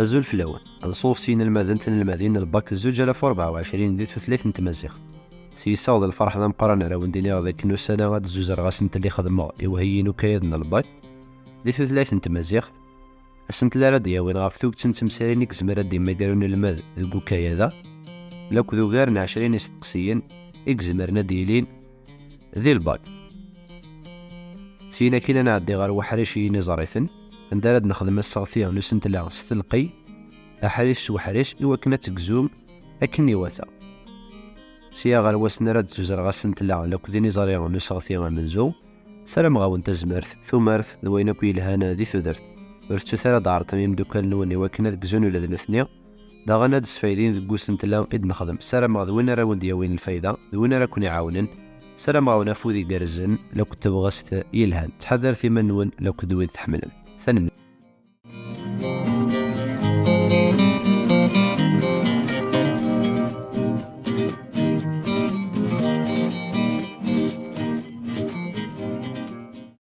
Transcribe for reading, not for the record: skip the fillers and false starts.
أزول في الأول نصوف سين المدينة الباك 2024 دي ثلاث نتمازيغ سيصاوض الفرح ذا مقارنة راه ونديني غاديك نو سنة غاد زوج رغاسنت اللي خدمة يوهينو كايدنا الباك دي ثلاث نتمازيغ السنت لا راه وين غافتوك تنتمسالينيك زمرا ديما قالون الماد ذو كايدا لوك ذو غيرنا 20 استقسيين إكزمرنا ديلين ذي الباك سينا كينا نعدي غير وحريشي نزاريثن عندنا نخدم الصافية نسنت لا ستلقي أحريش وحريش إوا كنا تكزوم أكني وثا سيا غير واسنا راد زوزر غاسنت لا لوك ذي نزاري نصافية منزو سلام غاون تزمرث ثمرث ذوينك يلهانا ذي ثدرت ورتو ثلاث عرط ميم دوكان نوني وكنا تكزون ولا ذنثنيا دا غانا دسفايدين ذو سنت لا إد نخدم سلام غاوين راه وندي وين الفايدة ذوين راه كوني عاونن سلام غاونا فوذي قرزن لو كنت بغست يلهان تحذر في منون لو كدوي تحملن ثاني